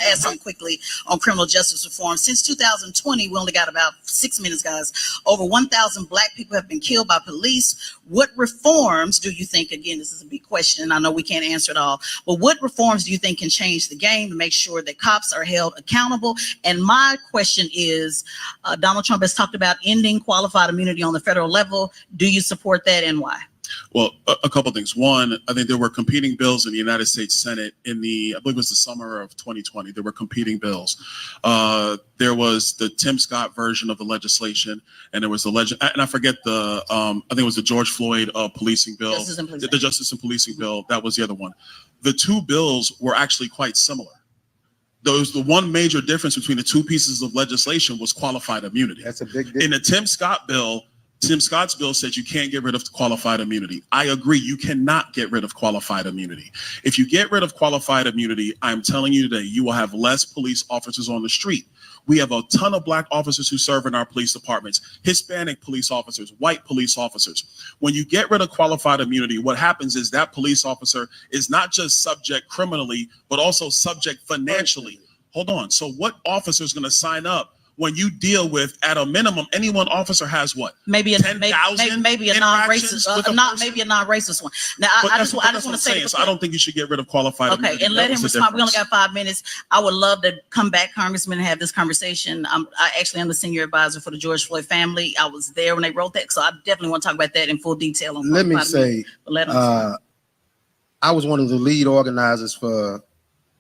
add something quickly on criminal justice reform. Since 2020, we only got about 6 minutes, guys. Over 1,000 Black people have been killed by police. What reforms do you think, again, this is a big question, and I know we can't answer it all, but what reforms do you think can change the game to make sure that cops are held accountable? And my question is, Donald Trump has talked about ending qualified immunity on the federal level. Do you support that, and why? Well, a couple of things. One, I think there were competing bills in the United States Senate in I believe it was the summer of 2020. There were competing bills. There was the Tim Scott version of the legislation, and there was the and I forget I think it was the George Floyd policing bill, the Justice and Policing bill. That was the other one. The two bills were actually quite similar. The one major difference between the two pieces of legislation was qualified immunity. That's a big difference. In the Tim Scott's bill said you can't get rid of qualified immunity. I agree, you cannot get rid of qualified immunity. If you get rid of qualified immunity, I'm telling you today, you will have less police officers on the street. We have a ton of Black officers who serve in our police departments, Hispanic police officers, white police officers. When you get rid of qualified immunity, what happens is that police officer is not just subject criminally, but also subject financially. Hold on. So what officer is going to sign up when you deal with, at a minimum, any one officer has what? Maybe a non-racist, maybe a non-racist one. Now, I just want to say, so I don't think you should get rid of qualified immunity. Okay, and let him respond. We only got 5 minutes. I would love to come back, Congressman, and have this conversation. I actually am the senior advisor for the George Floyd family. I was there when they wrote that, so I definitely want to talk about that in full detail. Let me say, I was one of the lead organizers for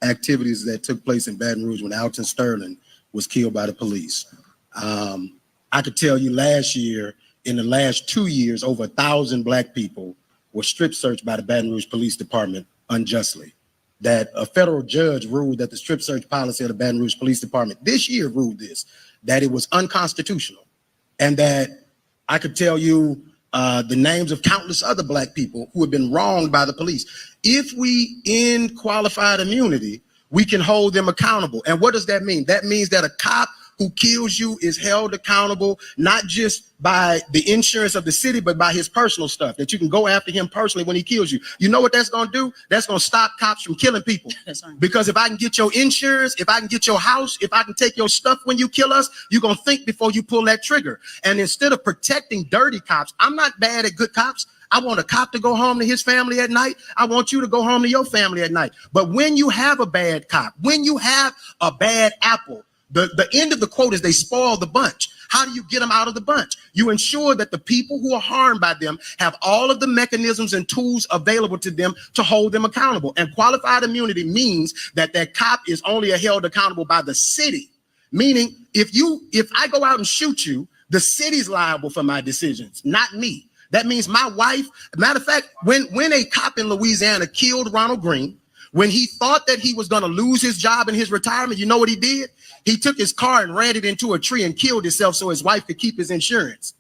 activities that took place in Baton Rouge when Alton Sterling was killed by the police. I could tell you last year, in the last 2 years, over 1,000 Black people were strip searched by the Baton Rouge Police Department unjustly. That a federal judge ruled that the strip search policy of the Baton Rouge Police Department this year ruled that it was unconstitutional. And that I could tell you the names of countless other Black people who have been wronged by the police. If we end qualified immunity, we can hold them accountable. And what does that mean? That means that a cop who kills you is held accountable, not just by the insurance of the city, but by his personal stuff, that you can go after him personally when he kills you. You know what that's going to do? That's going to stop cops from killing people. That's right. Because if I can get your insurance, if I can get your house, if I can take your stuff when you kill us, you're going to think before you pull that trigger. And instead of protecting dirty cops, I'm not bad at good cops. I want a cop to go home to his family at night. I want you to go home to your family at night. But when you have a bad cop, when you have a bad apple, the end of the quote is they spoil the bunch. How do you get them out of the bunch? You ensure that the people who are harmed by them have all of the mechanisms and tools available to them to hold them accountable. And qualified immunity means that that cop is only held accountable by the city. Meaning, if I go out and shoot you, the city's liable for my decisions, not me. That means my wife, matter of fact, when a cop in Louisiana killed Ronald Green, when he thought that he was going to lose his job in his retirement, you know what he did? He took his car and ran it into a tree and killed himself so his wife could keep his insurance.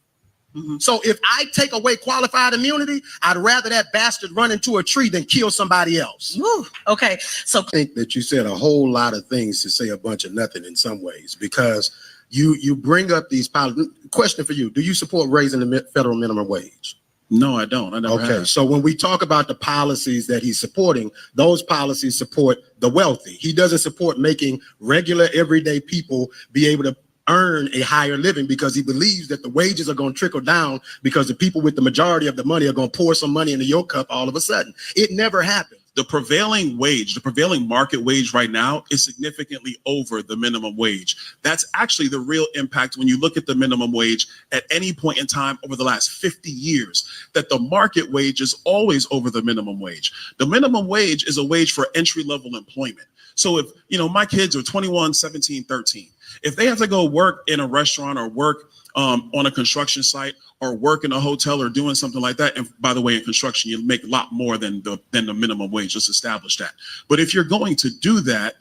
Mm-hmm. So if I take away qualified immunity, I'd rather that bastard run into a tree than kill somebody else. Woo. Okay, so I think that you said a whole lot of things to say a bunch of nothing in some ways, because you bring up these policies. Question for you: do you support raising the federal minimum wage? No, I don't. I never have. So when we talk about the policies that he's supporting, those policies support the wealthy. He doesn't support making regular, everyday people be able to earn a higher living, because he believes that the wages are going to trickle down because the people with the majority of the money are going to pour some money into your cup all of a sudden. It never happened. The prevailing wage, the prevailing market wage right now is significantly over the minimum wage. That's actually the real impact when you look at the minimum wage at any point in time over the last 50 years, that the market wage is always over the minimum wage. The minimum wage is a wage for entry-level employment. So if, my kids are 21, 17, 13, if they have to go work in a restaurant or work on a construction site or work in a hotel or doing something like that, and by the way, in construction, you make a lot more than the minimum wage, just establish that. But if you're going to do that,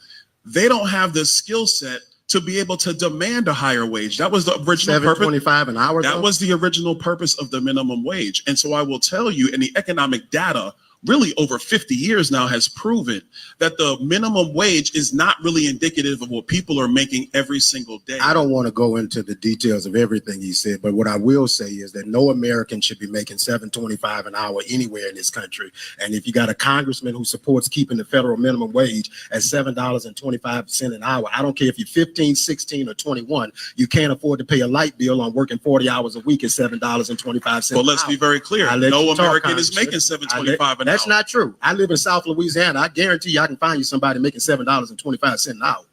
they don't have the skill set to be able to demand a higher wage. That was the original purpose. $7.25 an hour. That was the original purpose of the minimum wage. And so I will tell you, in the economic data, really over 50 years now has proven that the minimum wage is not really indicative of what people are making every single day. I don't want to go into the details of everything he said, but what I will say is that no American should be making $7.25 an hour anywhere in this country. And if you got a congressman who supports keeping the federal minimum wage at $7.25 an hour, I don't care if you're 15, 16, or 21, you can't afford to pay a light bill on working 40 hours a week at $7.25. Well, let's be very clear. No American is making $7.25 an hour. That's not true. I live in South Louisiana. I guarantee you I can find you somebody making $7.25 an hour.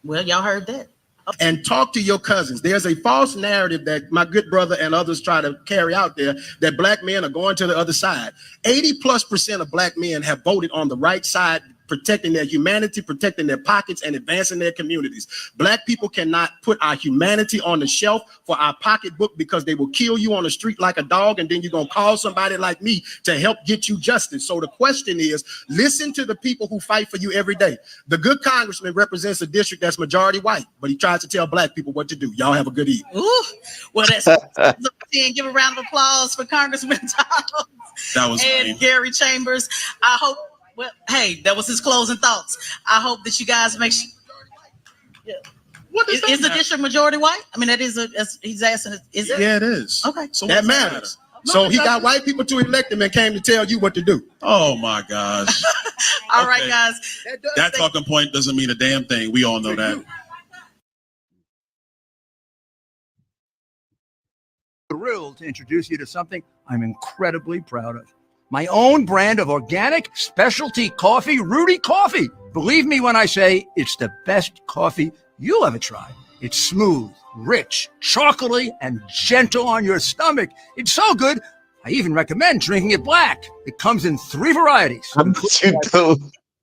Well, y'all heard that. And talk to your cousins. There's a false narrative that my good brother and others try to carry out there that black men are going to the other side. 80+% of black men have voted on the right side, protecting their humanity, protecting their pockets, and advancing their communities. Black people cannot put our humanity on the shelf for our pocketbook because they will kill you on the street like a dog, and then you're going to call somebody like me to help get you justice. So the question is, listen to the people who fight for you every day. The good congressman represents a district that's majority white, but he tries to tell black people what to do. Y'all have a good evening. Ooh, well, that's give a round of applause for Congressman Donald That was and lame. Gary Chambers. I hope. Well, hey, that was his closing thoughts. I hope that you guys make sure. Yeah. What does that Is the matter? district majority white? I mean, that is he's asking. Is it? Yeah, it is. Okay. So That what does matters. matter? So he got white people to elect him and came to tell you what to do. Oh my gosh. All right, Okay. guys. That talking point doesn't mean a damn thing. We all know that. Thrilled to introduce you to something I'm incredibly proud of. My own brand of organic specialty coffee, Rudy Coffee. Believe me when I say it's the best coffee you'll ever try. It's smooth, rich, chocolatey, and gentle on your stomach. It's so good, I even recommend drinking it black. It comes in 3 varieties. You do.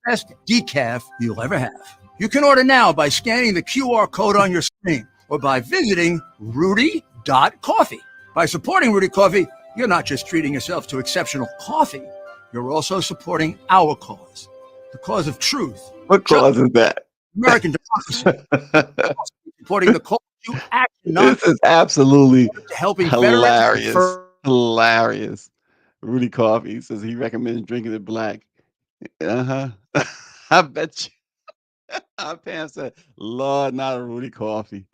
Best decaf you'll ever have. You can order now by scanning the QR code on your screen or by visiting rudy.coffee. By supporting Rudy Coffee, you're not just treating yourself to exceptional coffee, you're also supporting our cause, the cause of truth, What cause is that? American democracy, supporting the cause you act not This is absolutely helping hilarious. veterans. Hilarious. Rudy Coffee says he recommends drinking it black. Uh-huh. I bet you. Our pants said, Lord, not a Rudy Coffee.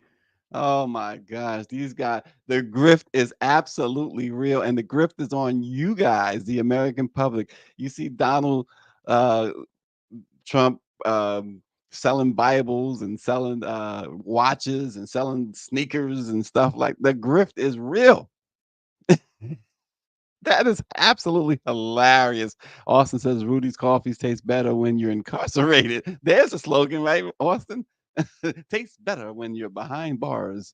Oh my gosh, these guys, the grift is absolutely real, and the grift is on you guys, the American public. You see Donald Trump selling Bibles and selling watches and selling sneakers and stuff like the grift is real. That is absolutely hilarious. Austin says Rudy's coffees taste better when you're incarcerated. There's a slogan, right, Austin? Tastes better when you're behind bars.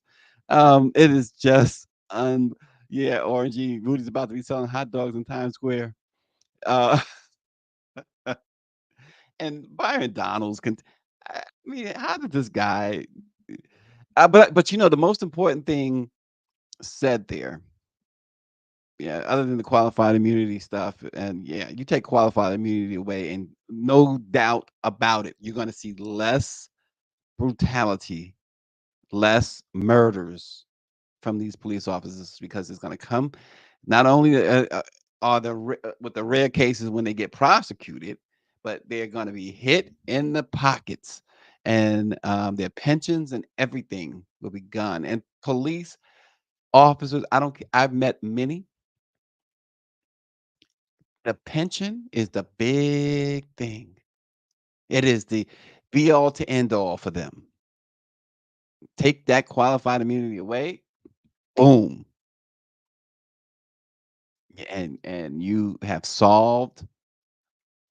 It is just yeah, Orangey. Rudy's about to be selling hot dogs in Times Square. Uh and Byron Donalds I mean, how did this guy but you know the most important thing said there, yeah, other than the qualified immunity stuff, and yeah, you take qualified immunity away, and no doubt about it, you're going to see less brutality, less murders from these police officers because it's going to come not only are with the rare cases when they get prosecuted, but they're going to be hit in the pockets, and their pensions and everything will be gone. And police officers, I've met many. The pension is the big thing. It is the be all to end all for them. Take that qualified immunity away, boom. And you have solved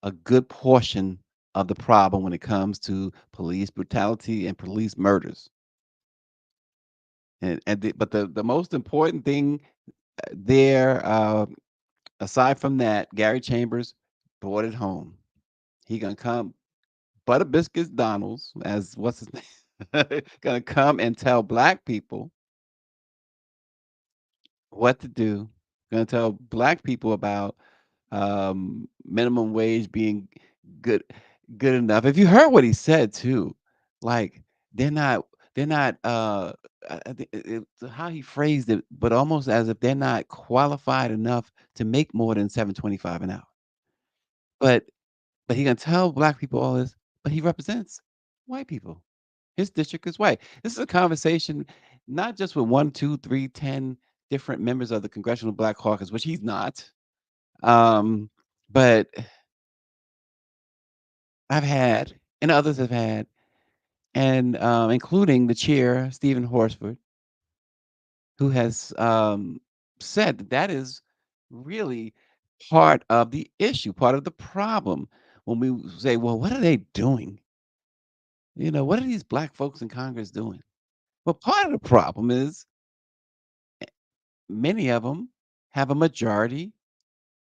a good portion of the problem when it comes to police brutality and police murders. But the most important thing there, aside from that, Gary Chambers brought it home. He gonna come Butter Biscuits Donalds, as what's his name, gonna come and tell black people what to do. Gonna tell black people about minimum wage being good enough. If you heard what he said too, like they're not they're not how he phrased it, but almost as if they're not qualified enough to make more than 7.25 an hour. But he gonna tell black people all this, but he represents white people. His district is white. This is a conversation not just with one, two, three, 10 different members of the Congressional Black Caucus, which he's not. But I've had, and others have had, and including the chair, Stephen Horsford, who has said that that is really part of the issue, part of the problem. When we say, well, what are they doing? What are these black folks in Congress doing? Well, part of the problem is many of them have a majority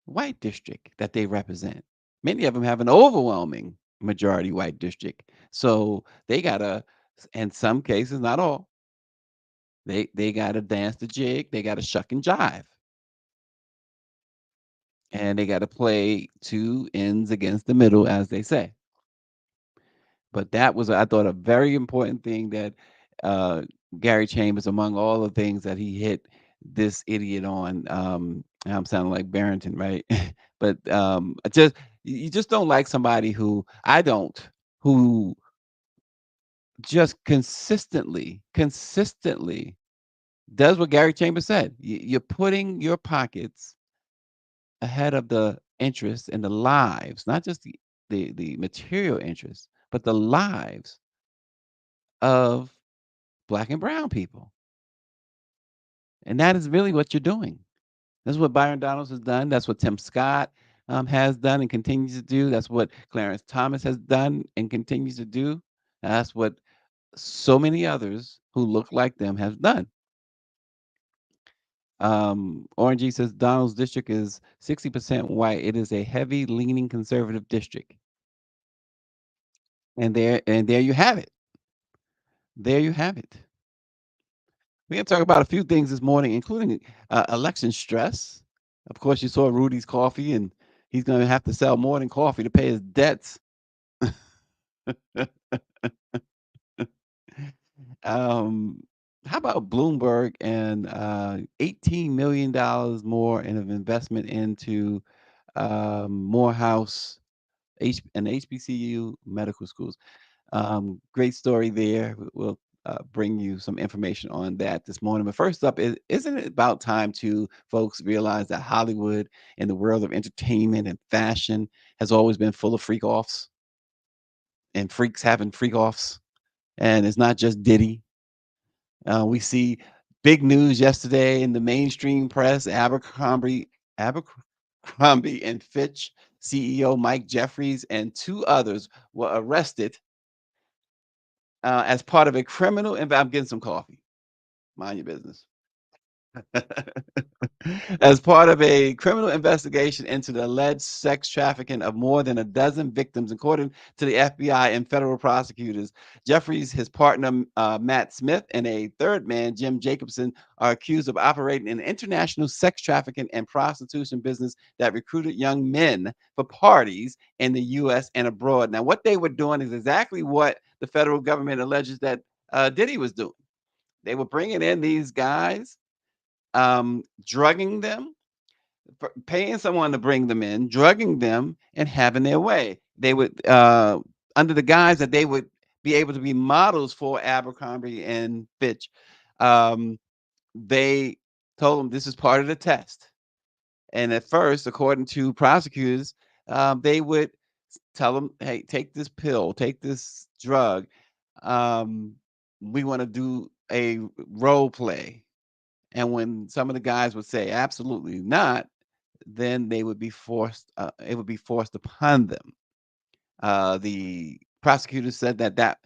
white district that they represent. Many of them have an overwhelming majority white district. So they gotta, in some cases, not all, they gotta dance the jig, they gotta shuck and jive. And they gotta play two ends against the middle, as they say. But that was, I thought, a very important thing that uh, Gary Chambers, among all the things that he hit this idiot on. I'm sounding like Barrington, right? But you just don't like somebody who I don't, who just consistently does what Gary Chambers said. You're putting your pockets ahead of the interests and the lives, not just the material interests, but the lives of black and brown people. And that is really what you're doing. That's what Byron Donalds has done. That's what Tim Scott has done and continues to do. That's what Clarence Thomas has done and continues to do. That's what so many others who look like them have done. Orange says Donald's district is 60% white. It is a heavy leaning conservative district. And there you have it. There you have it. We're going to talk about a few things this morning, including election stress. Of course, you saw Rudy's Coffee, and he's going to have to sell more than coffee to pay his debts. How about Bloomberg and $18 million more in an investment into Morehouse and HBCU medical schools? Great story there. We'll bring you some information on that this morning. But first up, isn't it about time to folks realize that Hollywood and the world of entertainment and fashion has always been full of freak offs and freaks having freak offs? And it's not just Diddy. We see big news yesterday in the mainstream press. Abercrombie and Fitch CEO Mike Jeffries and two others were arrested as part of a criminal. I'm getting some coffee. Mind your business. As part of a criminal investigation into the alleged sex trafficking of more than a dozen victims, according to the FBI and federal prosecutors. Jeffries, his partner Matt Smith, and a third man, Jim Jacobson, are accused of operating an international sex trafficking and prostitution business that recruited young men for parties in the U.S. and abroad. Now, what they were doing is exactly what the federal government alleges that Diddy was doing. They were bringing in these guys, drugging them, paying someone to bring them in, drugging them, and having their way. They would, under the guise that they would be able to be models for Abercrombie and Fitch. They told them this is part of the test. And at first, according to prosecutors, they would tell them, hey, take this pill, take this drug. We want to do a role play. And when some of the guys would say absolutely not, then they would be forced, it would be forced upon them. The prosecutors said that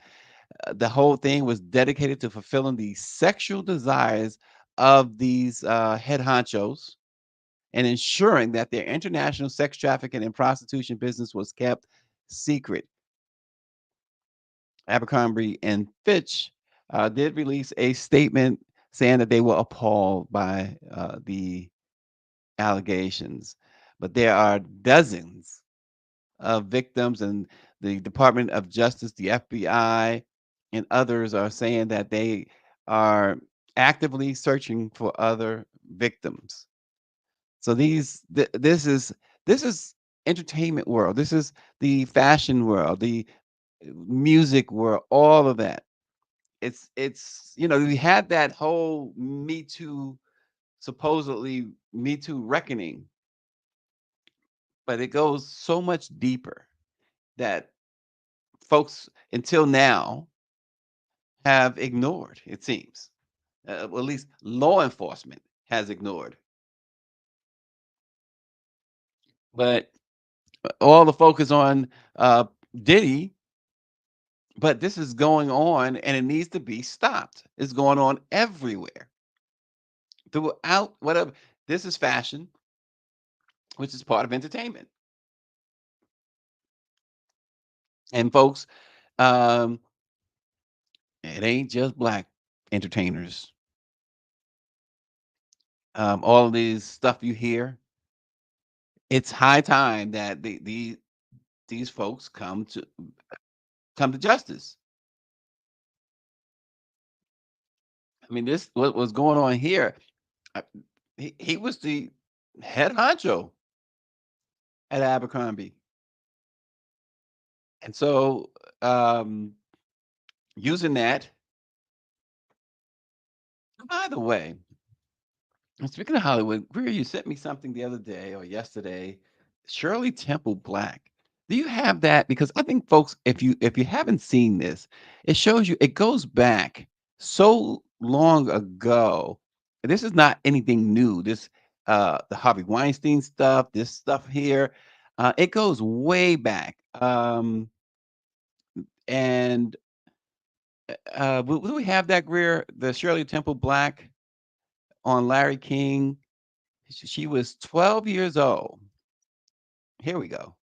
the whole thing was dedicated to fulfilling the sexual desires of these head honchos and ensuring that their international sex trafficking and prostitution business was kept secret. Abercrombie and Fitch did release a statement saying that they were appalled by the allegations, but there are dozens of victims, and the Department of Justice, the FBI, and others are saying that they are actively searching for other victims. So this is entertainment world. This is the fashion world, the music world, all of that. It's we had that whole Me Too, supposedly Me Too reckoning, but it goes so much deeper that folks until now have ignored, it seems. Well, at least law enforcement has ignored. But all the focus on Diddy, but this is going on and it needs to be stopped. It's going on everywhere throughout whatever. This is fashion, which is part of entertainment. And folks, um, it ain't just black entertainers. All of these stuff you hear, it's high time that these folks come to justice. I mean, this what was going on here. uh, he was the head honcho at Abercrombie, and so using that. By the way, and speaking of Hollywood, Greer, you sent me something the other day or yesterday. Shirley Temple Black. Do you have that? Because I think folks, if you haven't seen this, it shows you it goes back so long ago. This is not anything new. This the Harvey Weinstein stuff, this stuff here, it goes way back. And will we have that, Greer? The Shirley Temple Black on Larry King. She was 12 years old. Here we go.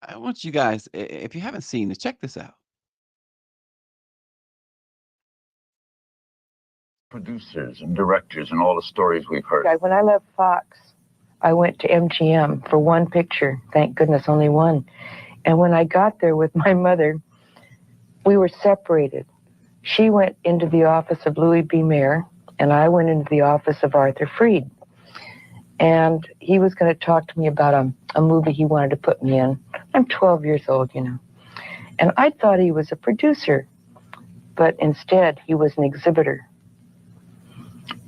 I want you guys, if you haven't seen it, check this out. Producers and directors and all the stories we've heard. When I left Fox, I went to MGM for one picture. Thank goodness, only one. And when I got there with my mother, we were separated. She went into the office of Louis B. Mayer, and I went into the office of Arthur Freed. And he was going to talk to me about a movie he wanted to put me in. I'm 12 years old, And I thought he was a producer, but instead he was an exhibitor.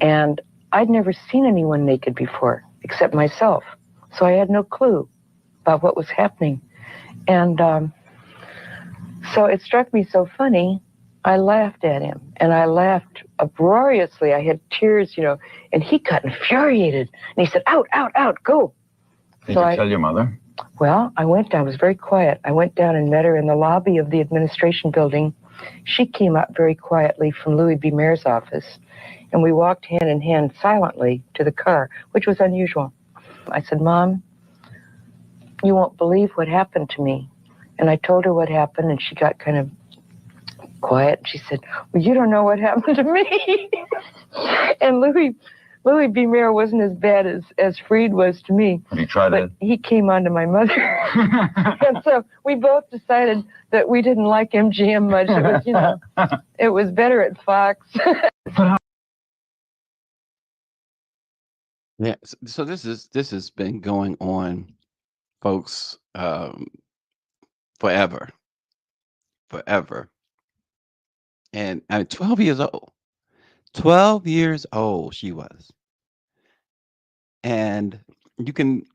And I'd never seen anyone naked before, except myself. So I had no clue about what was happening. And so it struck me so funny, I laughed at him. And I laughed uproariously. I had tears, and he got infuriated. And he said, out, out, out, go. Did you tell your mother? Well, I went down. I was very quiet. I went down and met her in the lobby of the administration building. She came up very quietly from Louis B. Mayer's office. And we walked hand in hand silently to the car, which was unusual. I said, Mom, you won't believe what happened to me. And I told her what happened, and she got kind of quiet. She said, well, you don't know what happened to me. And Louis B. Mayer wasn't as bad as Freed was to me. Have you tried it? He came on to my mother. And so we both decided that we didn't like MGM much. It was, it was better at Fox. Yeah. So this has been going on, folks, forever. And I mean, 12 years old. 12 years old she was. And you can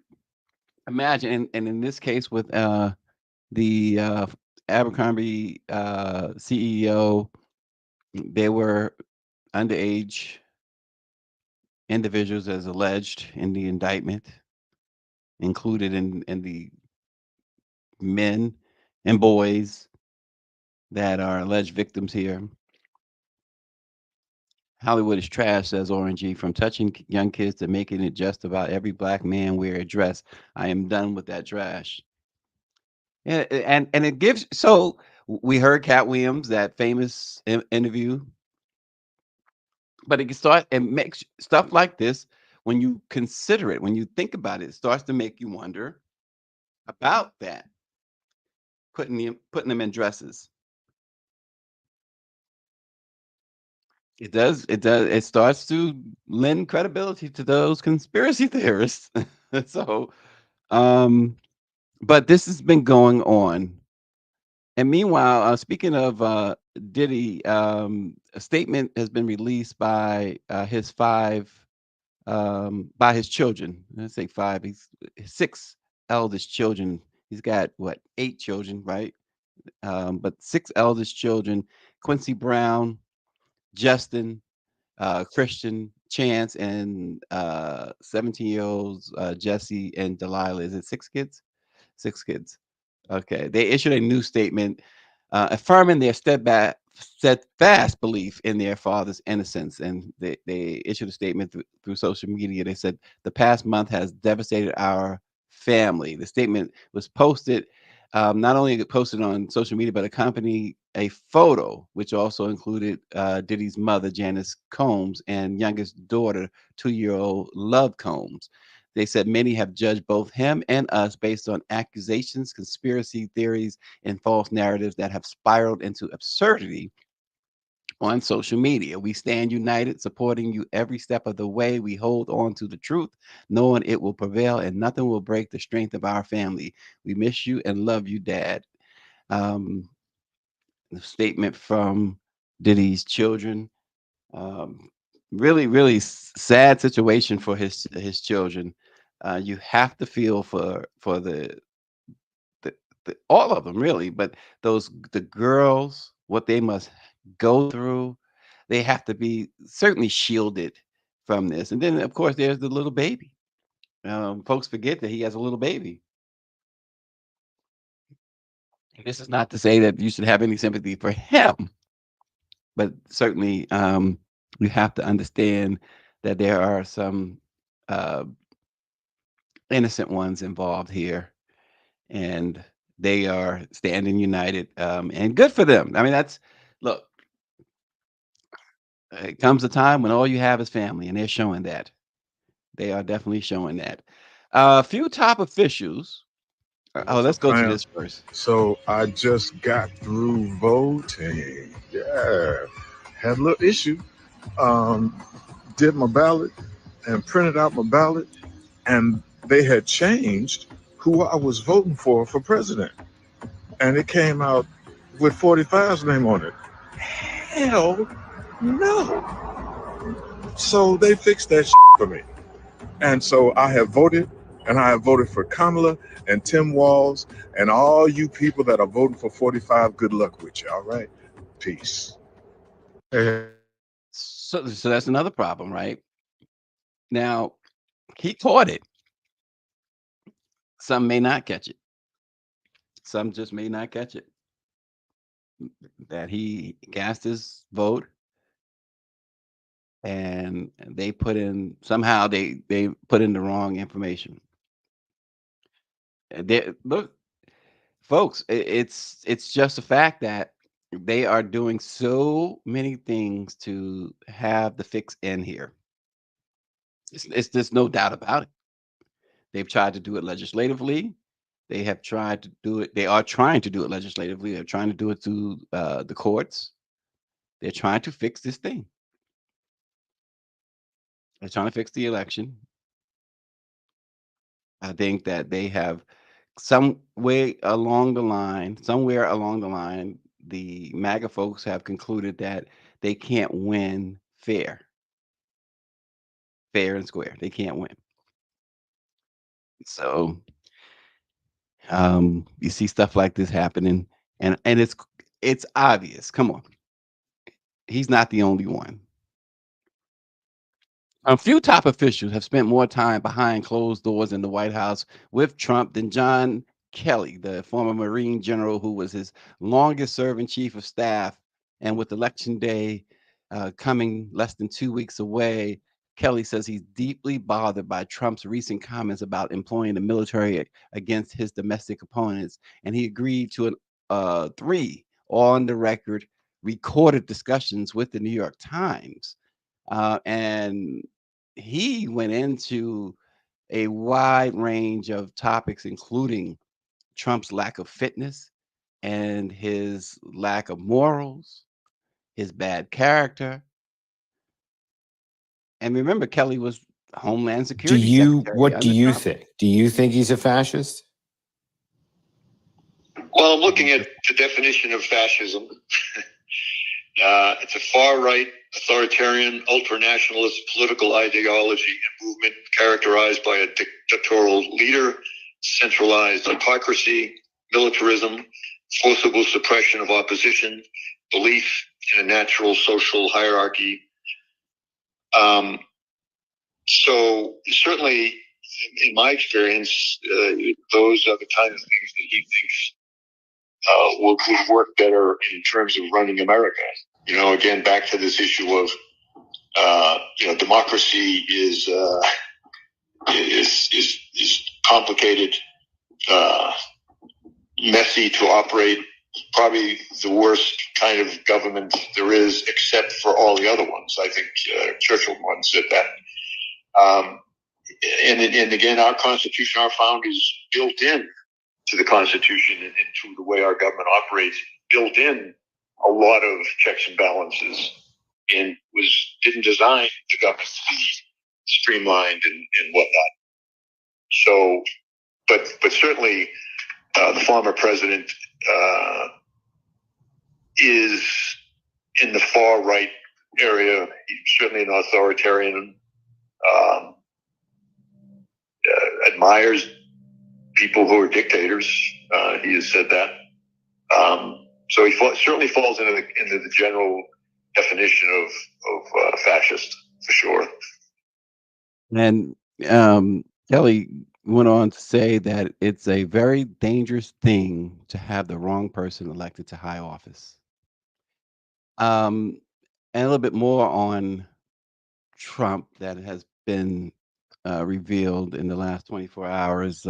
imagine, and in this case with the Abercrombie CEO, they were underage individuals as alleged in the indictment, included in the men and boys that are alleged victims here. Hollywood is trash, says Orangey, from touching young kids to making it just about every black man wear a dress. I am done with that trash. Yeah, and it gives. So we heard Cat Williams, that famous interview, but it can start and makes stuff like this. When you consider it, when you think about it, it starts to make you wonder about that. Putting them in dresses. It does. It does. It starts to lend credibility to those conspiracy theorists. So, um, but this has been going on. And meanwhile, speaking of Diddy, a statement has been released by his by his children. Let's say five. His six eldest children. He's got what, eight children, right? But six eldest children: Quincy Brown, Justin, Christian, Chance, and 17-year-olds Jesse and Delilah. Is it six kids? Six kids. Okay. They issued a new statement affirming their steadfast belief in their father's innocence. And they issued a statement through social media. They said, the past month has devastated our family. The statement was posted, not only posted on social media, but accompanied a photo, which also included Diddy's mother, Janice Combs, and youngest daughter, 2-year-old Love Combs. They said many have judged both him and us based on accusations, conspiracy theories, and false narratives that have spiraled into absurdity on social media. We stand united, supporting you every step of the way. We hold on to the truth, knowing it will prevail and nothing will break the strength of our family. We miss you and love you, Dad. Um, the statement from Diddy's children. Um, really, really sad situation for his children. You have to feel for the all of them really, but the girls, what they must go through, they have to be certainly shielded from this. And then of course there's the little baby. Folks forget that he has a little baby. This is not to say that you should have any sympathy for him, but certainly you have to understand that there are some uh, innocent ones involved here, and they are standing united, and good for them. I mean, that's look. It comes a time when all you have is family, and they're showing that. They are definitely showing that. A few top officials. Oh, What's let's up, go to fam? this first. So I just got through voting. Yeah, had a little issue. Um, did my ballot and printed out my ballot, and they had changed who I was voting for president, and it came out with 45's name on it. Hell no! So they fixed that for me. And so I have voted, and I have voted for Kamala and Tim Walz and all you people that are voting for 45. Good luck with you. All right. Peace. So that's another problem, right? Now he taught it. Some may not catch it. Some just may not catch it. That he cast his vote, and they put in somehow they put in the wrong information. Look, folks, it's just a fact that they are doing so many things to have the fix in here. It's there's no doubt about it. They've tried to do it legislatively. They have tried to do it. They are trying to do it legislatively. They're trying to do it through the courts. They're trying to fix this thing. They're trying to fix the election. I think that they have somewhere along the line, the MAGA folks have concluded that they can't win fair and square. They can't win. So you see stuff like this happening, and it's obvious. Come on, he's not the only one. A few top officials have spent more time behind closed doors in the White House with Trump than John Kelly, the former Marine general who was his longest serving chief of staff. And with Election Day coming less than 2 weeks away, Kelly says he's deeply bothered by Trump's recent comments about employing the military against his domestic opponents. And he agreed to 3 on the record recorded discussions with the New York Times. And he went into a wide range of topics, including Trump's lack of fitness and his lack of morals, his bad character, And remember, Kelly was Homeland Do Security you, Secretary what do under you Trump. think? Do you think he's a fascist? Well, I'm looking at the definition of fascism. It's a far-right, authoritarian, ultranationalist political ideology and movement characterized by a dictatorial leader, centralized autocracy, militarism, forcible suppression of opposition, belief in a natural social hierarchy. So certainly, in my experience, those are the kind of things that he thinks will work better in terms of running America. You know, again, back to this issue of, democracy is complicated, messy to operate, probably the worst kind of government there is, except for all the other ones. I think Churchill once said that. And again, our Constitution, our founders built in to the Constitution and to the way our government operates, built in a lot of checks and balances, and didn't design the government to be streamlined and whatnot. So, but certainly the former president is in the far right area. He's certainly an authoritarian. Admires people who are dictators. He has said that. So he certainly falls into the general definition of fascist, for sure. And Kelly went on to say that it's a very dangerous thing to have the wrong person elected to high office. And a little bit more on Trump that has been revealed in the last 24 hours.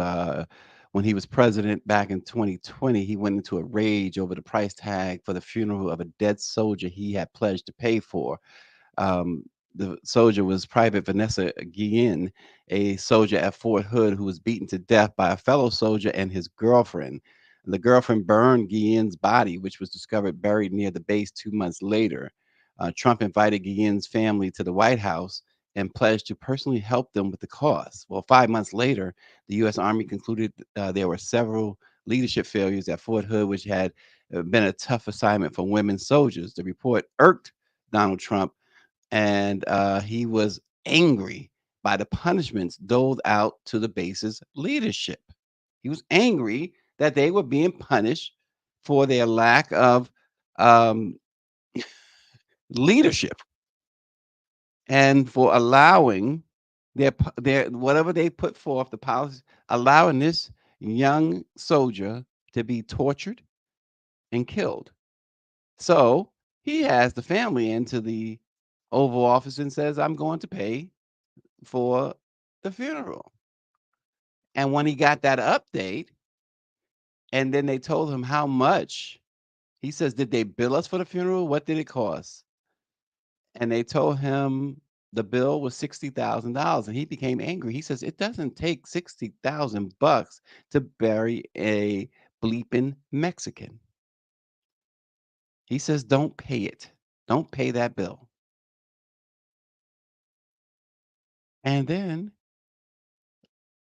When he was president back in 2020, he went into a rage over the price tag for the funeral of a dead soldier he had pledged to pay for. The soldier was Private Vanessa Guillen, a soldier at Fort Hood who was beaten to death by a fellow soldier and his girlfriend. The girlfriend burned Guillen's body, which was discovered buried near the base 2 months later. Trump invited Guillen's family to the White House and pledged to personally help them with the cost. Well, 5 months later, the U.S. Army concluded there were several leadership failures at Fort Hood, which had been a tough assignment for women soldiers. The report irked Donald Trump, and he was angry by the punishments doled out to the base's leadership. He was angry that they were being punished for their lack of leadership and for allowing their whatever they put forth, the policy, allowing this young soldier to be tortured and killed. So he has the family into the Oval Office and says, I'm going to pay for the funeral. And when he got that update, and then they told him how much, he says, did they bill us for the funeral? What did it cost? And they told him the bill was $60,000, and he became angry. He says, it doesn't take $60,000 to bury a bleeping Mexican. He says, don't pay it. Don't pay that bill. And then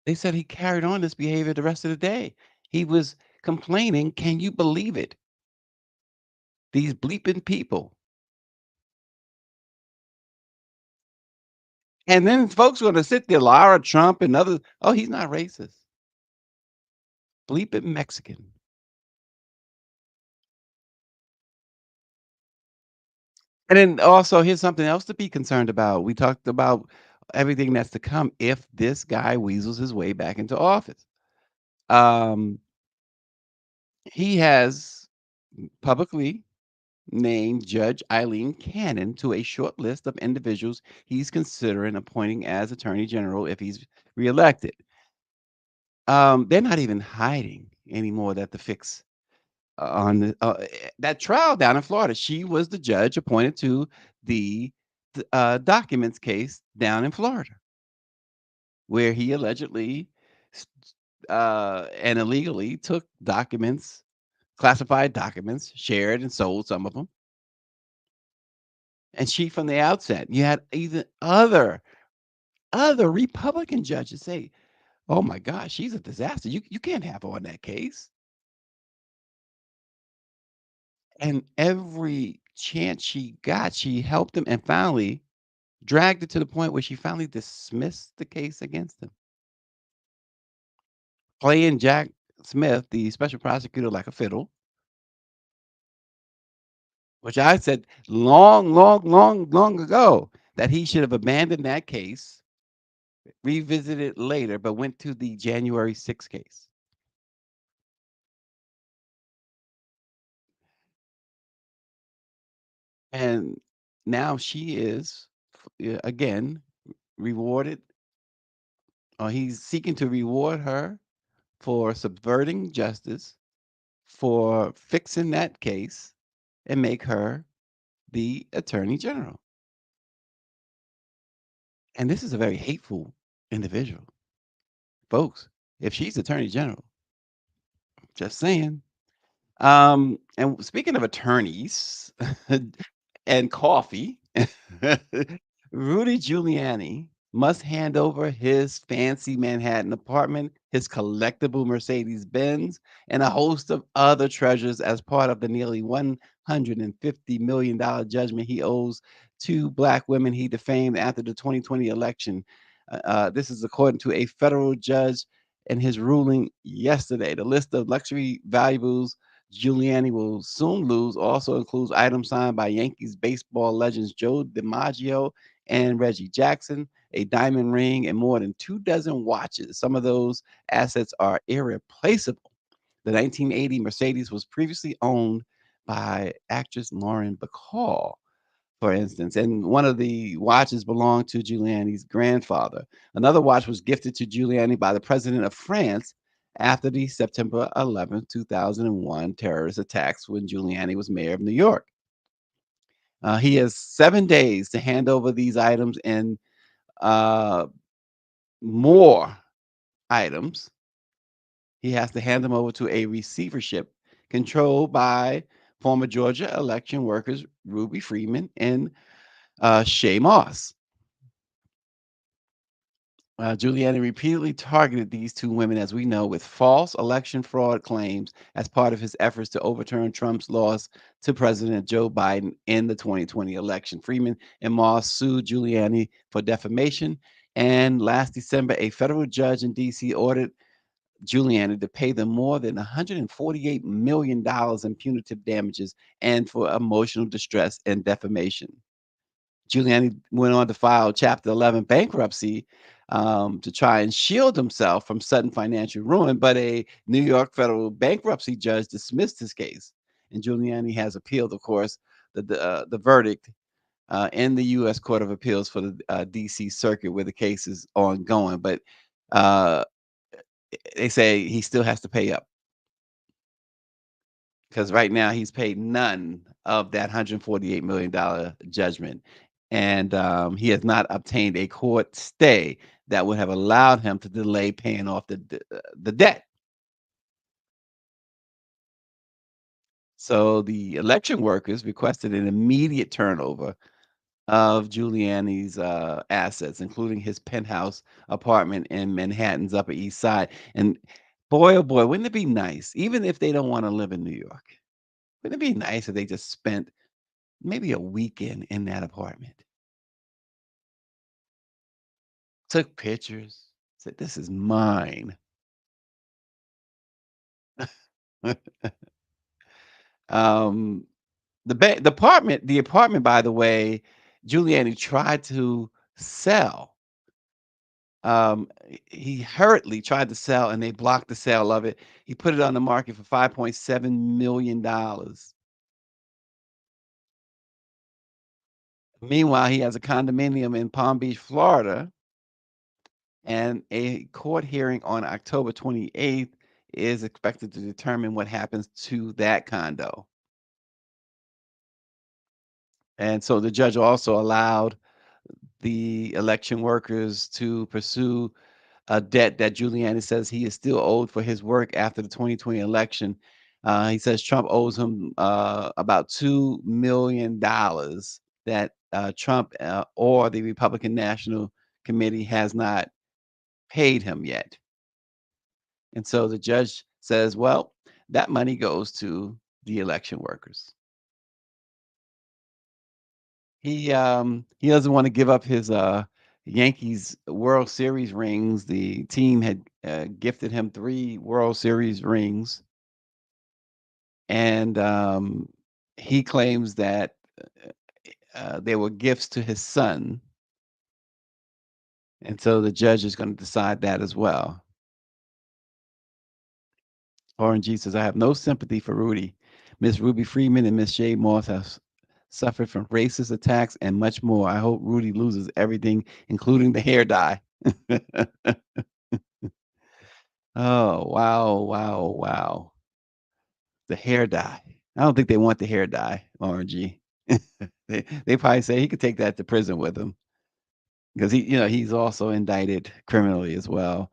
they said he carried on this behavior the rest of the day. He was complaining. Can you believe it? These bleeping people. And then folks are going to sit there, Lara Trump and others. Oh, he's not racist. Bleeping Mexican. And then also, here's something else to be concerned about. We talked about everything that's to come if this guy weasels his way back into office. He has publicly named Judge Eileen Cannon to a short list of individuals he's considering appointing as Attorney General if he's reelected. They're not even hiding anymore that the fix on that trial down in Florida. She was the judge appointed to the documents case down in Florida, where he allegedly and illegally took documents, classified documents, shared and sold some of them. And she, from the outset, you had even other Republican judges say, "Oh my gosh, she's a disaster. You can't have her on that case." And every chance she got, she helped him and finally dragged it to the point where she finally dismissed the case against him, playing Jack Smith, the special prosecutor, like a fiddle, which I said long ago that he should have abandoned that case, revisited it later, but went to the January 6th case. And now she is again rewarded, or he's seeking to reward her for subverting justice, for fixing that case, and make her the attorney general. And this is a very hateful individual. Folks, if she's attorney general, just saying. And speaking of attorneys and coffee, Rudy Giuliani must hand over his fancy Manhattan apartment, his collectible Mercedes Benz, and a host of other treasures as part of the nearly $150 million judgment he owes to black women he defamed after the 2020 election. This is according to a federal judge in his ruling yesterday. The list of luxury valuables Giuliani will soon lose also includes items signed by Yankees baseball legends Joe DiMaggio and Reggie Jackson, a diamond ring, and more than 24 watches. Some of those assets are irreplaceable. The 1980 Mercedes was previously owned by actress Lauren Bacall, for instance, and one of the watches belonged to Giuliani's grandfather. Another watch was gifted to Giuliani by the president of France after the September 11th, 2001 terrorist attacks when Giuliani was mayor of New York. He has 7 days to hand over these items and more items. He has to hand them over to a receivership controlled by former Georgia election workers Ruby Freeman and Shay Moss. Giuliani repeatedly targeted these two women, as we know, with false election fraud claims as part of his efforts to overturn Trump's loss to President Joe Biden in the 2020 election. Freeman and Moss sued Giuliani for defamation, and last December, a federal judge in D.C. ordered Giuliani to pay them more than $148 million in punitive damages and for emotional distress and defamation. Giuliani went on to file Chapter 11 bankruptcy to try and shield himself from sudden financial ruin, but a New York federal bankruptcy judge dismissed his case. And Giuliani has appealed, of course, the verdict in the U.S. Court of Appeals for the D.C. Circuit, where the case is ongoing. But they say he still has to pay up, because right now he's paid none of that $148 million judgment. And he has not obtained a court stay that would have allowed him to delay paying off the debt. So the election workers requested an immediate turnover of Giuliani's assets, including his penthouse apartment in Manhattan's Upper East Side. And boy, oh boy, wouldn't it be nice, even if they don't want to live in New York, wouldn't it be nice if they just spent maybe a weekend in that apartment? Took pictures, said, "This is mine." um, the apartment, by the way, Giuliani tried to sell. He hurriedly tried to sell, and they blocked the sale of it. He put it on the market for $5.7 million. Meanwhile, he has a condominium in Palm Beach, Florida, and a court hearing on October 28th is expected to determine what happens to that condo. And so the judge also allowed the election workers to pursue a debt that Giuliani says he is still owed for his work after the 2020 election. He says Trump owes him about $2 million that Trump or the Republican National Committee has not paid him yet. And so the judge says, well, that money goes to the election workers. He doesn't want to give up his Yankees World Series rings. The team had gifted him 3 World Series rings, and he claims that they were gifts to his son, and so the judge is going to decide that as well. Orange G says, I have no sympathy for Rudy. Miss Ruby Freeman and Miss Jade Moss have suffered from racist attacks and much more. I hope Rudy loses everything, including the hair dye. Oh, wow. The hair dye. I don't think they want the hair dye, RG. They probably say he could take that to prison with him because he's also indicted criminally as well.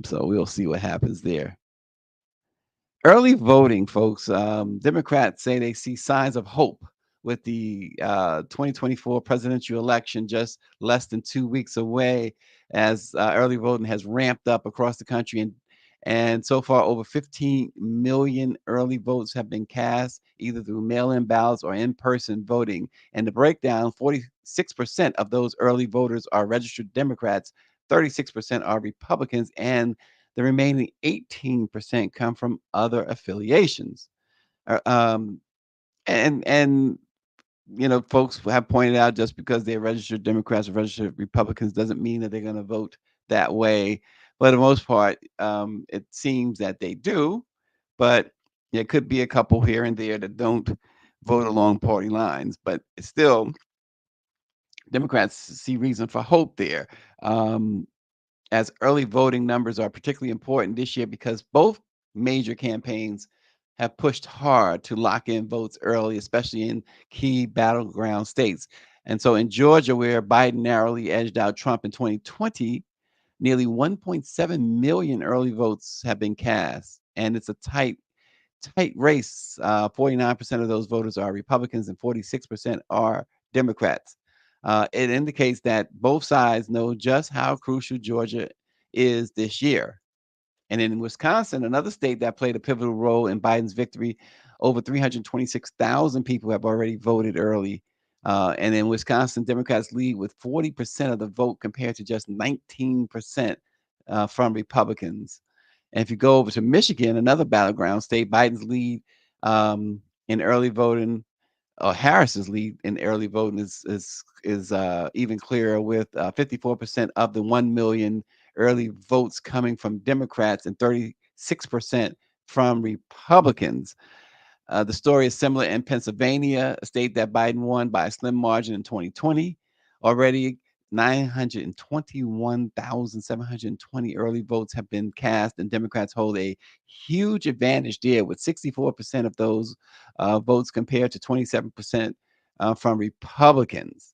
So we'll see what happens there. Early voting, folks. Democrats say they see signs of hope with the 2024 presidential election just less than 2 weeks away, as early voting has ramped up across the country. And so far, over 15 million early votes have been cast, either through mail-in ballots or in-person voting. And the breakdown, 46% of those early voters are registered Democrats, 36% are Republicans, and the remaining 18% come from other affiliations. And folks have pointed out just because they're registered Democrats or registered Republicans doesn't mean that they're going to vote that way. But for the most part, it seems that they do. But there could be a couple here and there that don't vote along party lines. But it's still, Democrats see reason for hope there. As early voting numbers are particularly important this year because both major campaigns have pushed hard to lock in votes early, especially in key battleground states. And so in Georgia, where Biden narrowly edged out Trump in 2020, nearly 1.7 million early votes have been cast. And it's a tight race. 49% of those voters are Republicans and 46% are Democrats. It indicates that both sides know just how crucial Georgia is this year. And in Wisconsin, another state that played a pivotal role in Biden's victory, over 326,000 people have already voted early. And in Wisconsin, Democrats lead with 40% of the vote compared to just 19% from Republicans. And if you go over to Michigan, another battleground state, Biden's lead in early voting, or Harris's lead in early voting is even clearer, with 54% of the 1 million early votes coming from Democrats and 36% from Republicans. The story is similar in Pennsylvania, a state that Biden won by a slim margin in 2020. Already 921,720 early votes have been cast, and Democrats hold a huge advantage there with 64% of those votes compared to 27% from Republicans.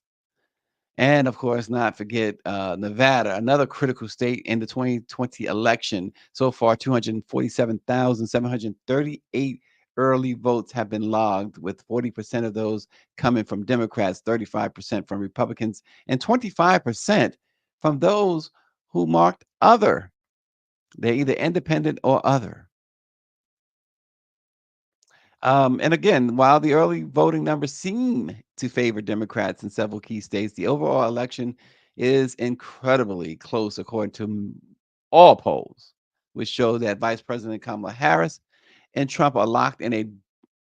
And of course, not forget Nevada, another critical state in the 2020 election. So far, 247,738 early votes have been logged, with 40% of those coming from Democrats, 35% from Republicans, and 25% from those who marked other. They're either independent or other. And again, while the early voting numbers seem to favor Democrats in several key states, the overall election is incredibly close, according to all polls, which show that Vice President Kamala Harris and Trump are locked in a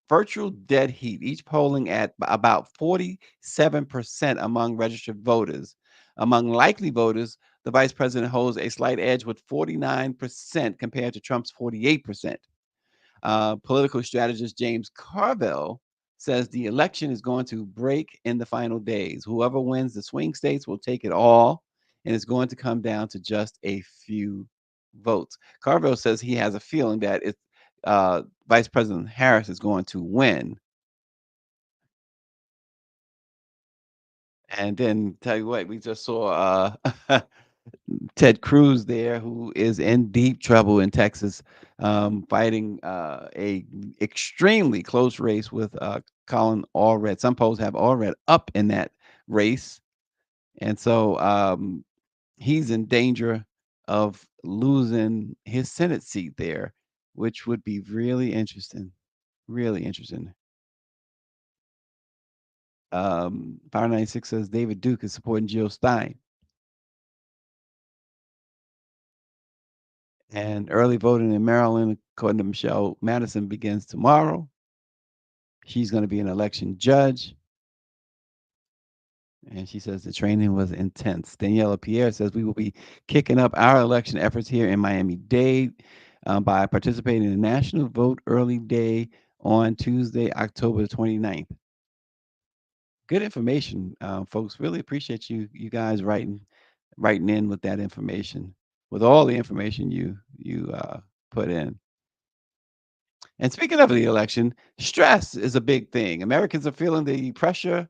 virtual dead heat, each polling at about 47% among registered voters. Among likely voters, the vice president holds a slight edge with 49% compared to Trump's 48%. Political strategist James Carville says the election is going to break in the final days. Whoever wins the swing states will take it all, and it's going to come down to just a few votes. Carville says he has a feeling that Vice President Harris is going to win. And then tell you what, we just saw Ted Cruz there, who is in deep trouble in Texas, fighting a extremely close race with Colin Allred. Some polls have Allred up in that race. And so he's in danger of losing his Senate seat there, which would be really interesting. Really interesting. Power 96 says David Duke is supporting Jill Stein. And early voting in Maryland, according to Michelle Madison, begins tomorrow. She's going to be an election judge. And she says the training was intense. Daniela Pierre says we will be kicking up our election efforts here in Miami-Dade by participating in the National Vote Early Day on Tuesday, October 29th. Good information, folks. Really appreciate you guys writing in with that information, with all the information you put in. And speaking of the election, stress is a big thing. Americans are feeling the pressure.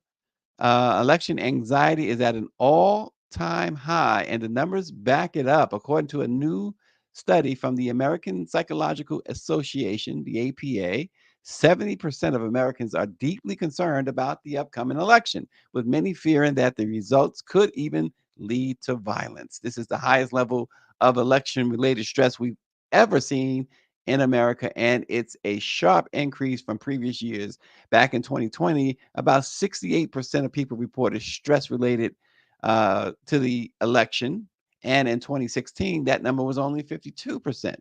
Election anxiety is at an all-time high, and the numbers back it up. According to a new study from the American Psychological Association, the APA, 70% of Americans are deeply concerned about the upcoming election, with many fearing that the results could even lead to violence. This is the highest level of election-related stress we've ever seen in America, and it's a sharp increase from previous years. Back in 2020, about 68% of people reported stress related to the election. And in 2016, that number was only 52%.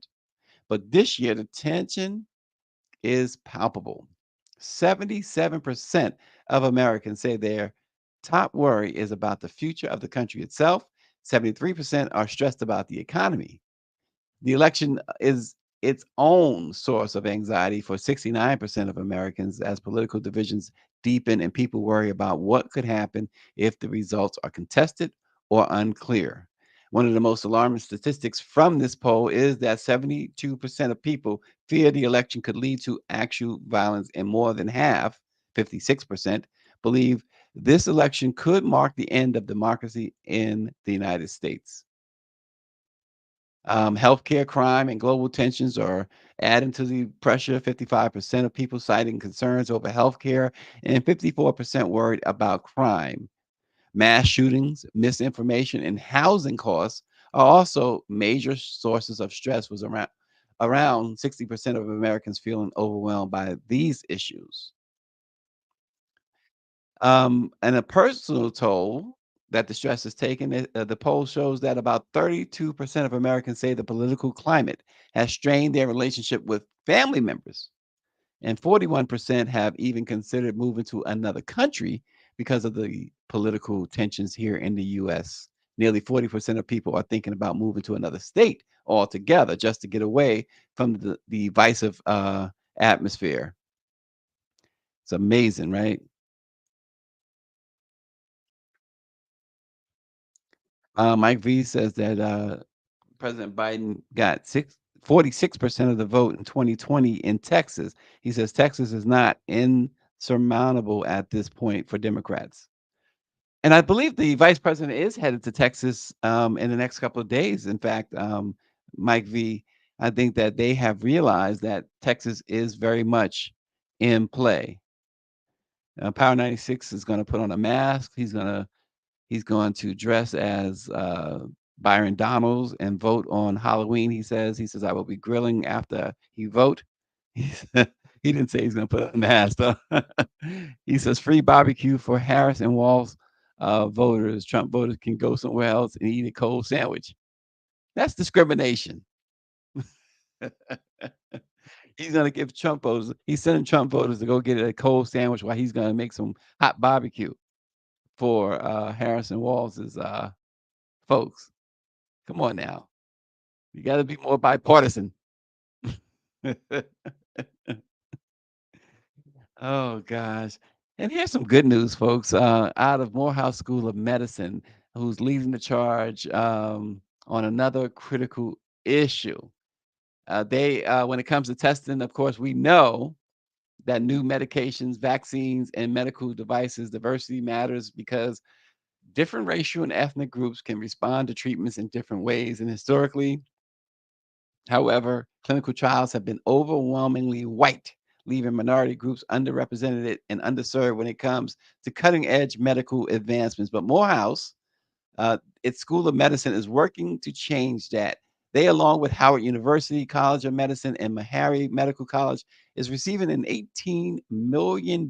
But this year, the tension is palpable. 77% of Americans say their top worry is about the future of the country itself. 73% are stressed about the economy. The election is its own source of anxiety for 69% of Americans as political divisions deepen and people worry about what could happen if the results are contested or unclear. One of the most alarming statistics from this poll is that 72% of people fear the election could lead to actual violence, and more than half, 56%, believe this election could mark the end of democracy in the United States. Healthcare crime and global tensions are adding to the pressure. 55% of people citing concerns over healthcare, and 54% worried about crime. Mass shootings, misinformation, and housing costs are also major sources of stress, was around 60% of Americans feeling overwhelmed by these issues. And a personal toll that the stress is taking, the poll shows that about 32% of Americans say the political climate has strained their relationship with family members. And 41% have even considered moving to another country because of the political tensions here in the US. Nearly 40% of people are thinking about moving to another state altogether just to get away from the divisive atmosphere. It's amazing, right? Mike V says that President Biden got 46% of the vote in 2020 in Texas. He says Texas is not insurmountable at this point for Democrats. And I believe the vice president is headed to Texas in the next couple of days. In fact, Mike V, I think that they have realized that Texas is very much in play. Power 96 is going to put on a mask. He's going to dress as Byron Donalds and vote on Halloween. He says I will be grilling after he vote. He didn't say he's going to put on a mask though. He says free barbecue for Harris and Walz voters. Trump voters can go somewhere else and eat a cold sandwich. That's discrimination. He's going to give Trump voters. He's sending Trump voters to go get a cold sandwich while he's going to make some hot barbecue for Harrison Walz's folks. Come on now. You got to be more bipartisan. Oh, gosh. And here's some good news, folks. Out of Morehouse School of Medicine, who's leading the charge on another critical issue. When it comes to testing, of course, we know that new medications, vaccines, and medical devices, diversity matters because different racial and ethnic groups can respond to treatments in different ways. And historically, however, clinical trials have been overwhelmingly white, leaving minority groups underrepresented and underserved when it comes to cutting edge medical advancements. But Morehouse, its School of Medicine, is working to change that. They, along with Howard University College of Medicine and Meharry Medical College, is receiving an $18 million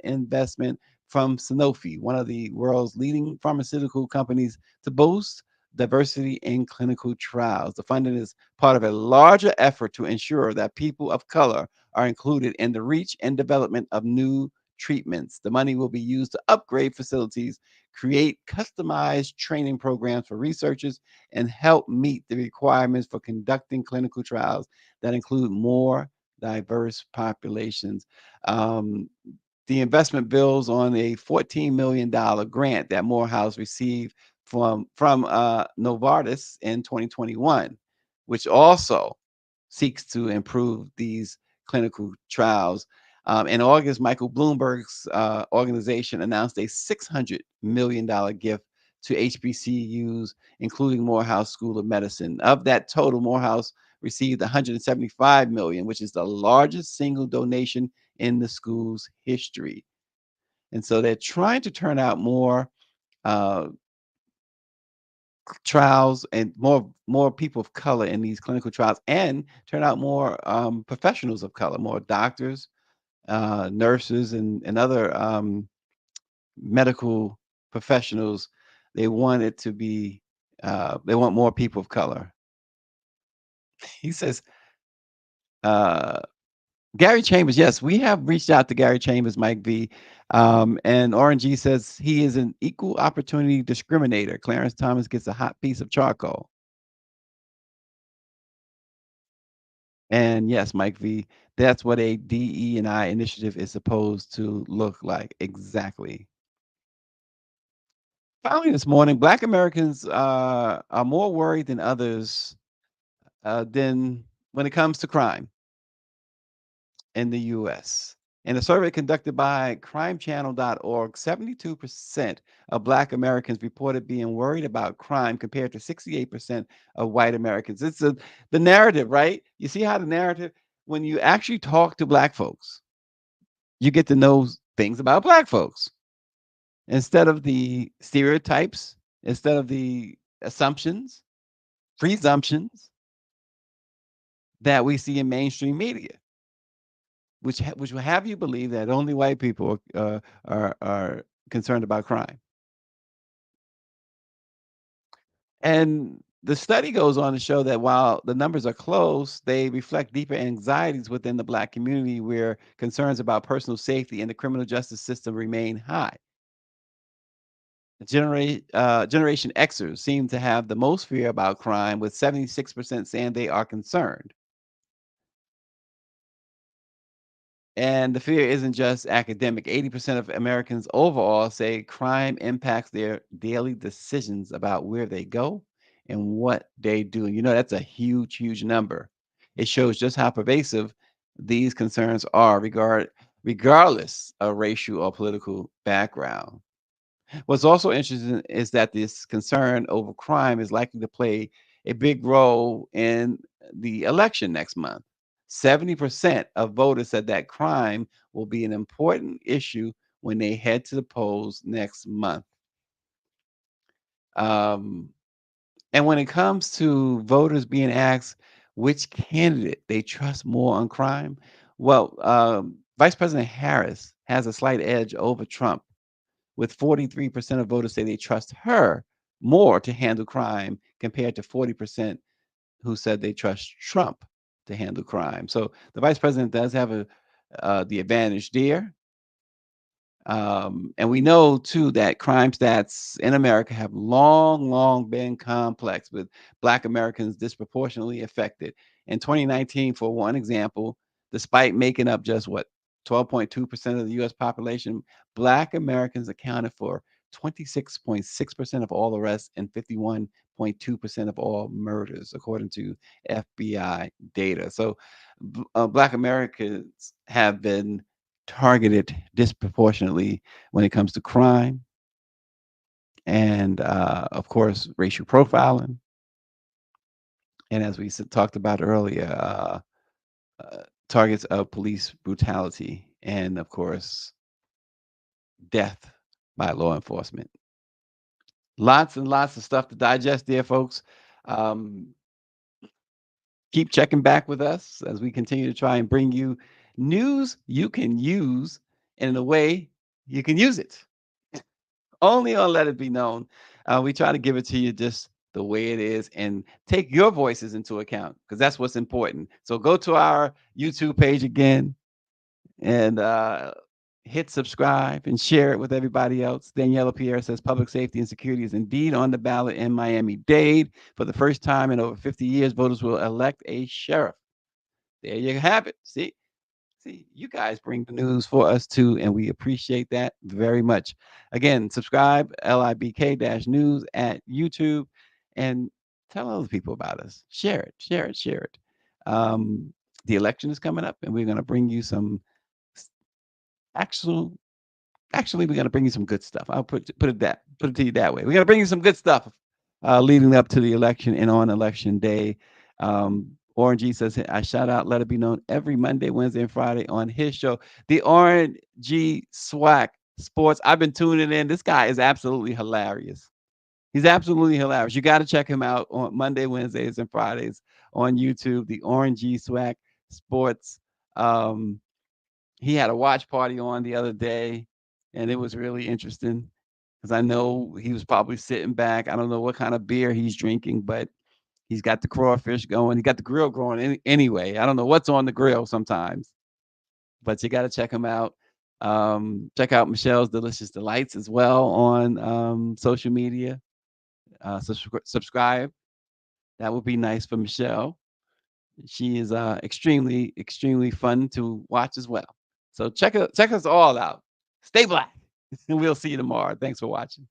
investment from Sanofi, one of the world's leading pharmaceutical companies, to boost diversity in clinical trials. The funding is part of a larger effort to ensure that people of color are included in the reach and development of new treatments. The money will be used to upgrade facilities, create customized training programs for researchers, and help meet the requirements for conducting clinical trials that include more diverse populations. The investment builds on a $14 million grant that Morehouse received from Novartis in 2021, which also seeks to improve these clinical trials. In August, Michael Bloomberg's organization announced a $600 million gift to HBCUs, including Morehouse School of Medicine. Of that total, Morehouse received $175 million, which is the largest single donation in the school's history. And so they're trying to turn out more trials and more people of color in these clinical trials, and turn out more professionals of color, more doctors, nurses, and other medical professionals. They want it to be, they want more people of color. He says, Gary Chambers, yes, we have reached out to Gary Chambers, Mike V. And RNG says he is an equal opportunity discriminator. Clarence Thomas gets a hot piece of charcoal. And yes, Mike V, that's what a DE&I initiative is supposed to look like. Exactly. Finally, this morning, Black Americans are more worried than others than when it comes to crime in the U.S. In a survey conducted by crimechannel.org, 72% of Black Americans reported being worried about crime compared to 68% of white Americans. It's the narrative, right? You see how the narrative, when you actually talk to Black folks, you get to know things about Black folks instead of the stereotypes, instead of the assumptions, presumptions that we see in mainstream media, which will have you believe that only white people are concerned about crime. And the study goes on to show that while the numbers are close, they reflect deeper anxieties within the Black community, where concerns about personal safety and the criminal justice system remain high. Generation Xers seem to have the most fear about crime, with 76% saying they are concerned. And the fear isn't just academic. 80% of Americans overall say crime impacts their daily decisions about where they go and what they do. You know, that's a huge, huge number. It shows just how pervasive these concerns are, regardless of racial or political background. What's also interesting is that this concern over crime is likely to play a big role in the election next month. 70% of voters said that crime will be an important issue when they head to the polls next month. And when it comes to voters being asked which candidate they trust more on crime, well, Vice President Harris has a slight edge over Trump, with 43% of voters say they trust her more to handle crime compared to 40% who said they trust Trump to handle crime. So the vice president does have the advantage there. And we know too that crime stats in America have long been complex, with Black Americans disproportionately affected. In 2019, for one example, despite making up just 12.2% of the US population, Black Americans accounted for 26.6% of all arrests and 51.2% of all murders, according to FBI data. So Black Americans have been targeted disproportionately when it comes to crime and, of course, racial profiling. And as we talked about earlier, targets of police brutality and, of course, death by law enforcement. Lots and lots of stuff to digest there, folks. Keep checking back with us as we continue to try and bring you news you can use, and in a way you can use it. Only on Let It Be Known. We try to give it to you just the way it is and take your voices into account, because that's what's important. So go to our YouTube page again and hit subscribe and share it with everybody else. Daniela Pierre says public safety and security is indeed on the ballot in Miami-Dade. For the first time in over 50 years, voters will elect a sheriff. There you have it. See, you guys bring the news for us too, and we appreciate that very much. Again, subscribe, LIBK-news at YouTube, and tell other people about us. Share it, share it, share it. The election is coming up, and we're going to bring you some actually we're going to bring you some good stuff. I'll put it to you that way. We're going to bring you some good stuff leading up to the election and on election day. Oren G says, I shout out Let It Be Known every Monday, Wednesday, and Friday on his show, the Oren G Swag Sports. I've been tuning in. This guy is absolutely hilarious. He's absolutely hilarious. You got to check him out on Monday, Wednesdays, and Fridays on YouTube, the Oren G Swag Sports. He had a watch party on the other day, and it was really interesting because I know he was probably sitting back. I don't know what kind of beer he's drinking, but he's got the crawfish going. He got the grill going anyway. I don't know what's on the grill sometimes, but you got to check him out. Check out Michelle's Delicious Delights as well on social media. Subscribe. That would be nice for Michelle. She is extremely, extremely fun to watch as well. So check us all out. Stay black. And we'll see you tomorrow. Thanks for watching.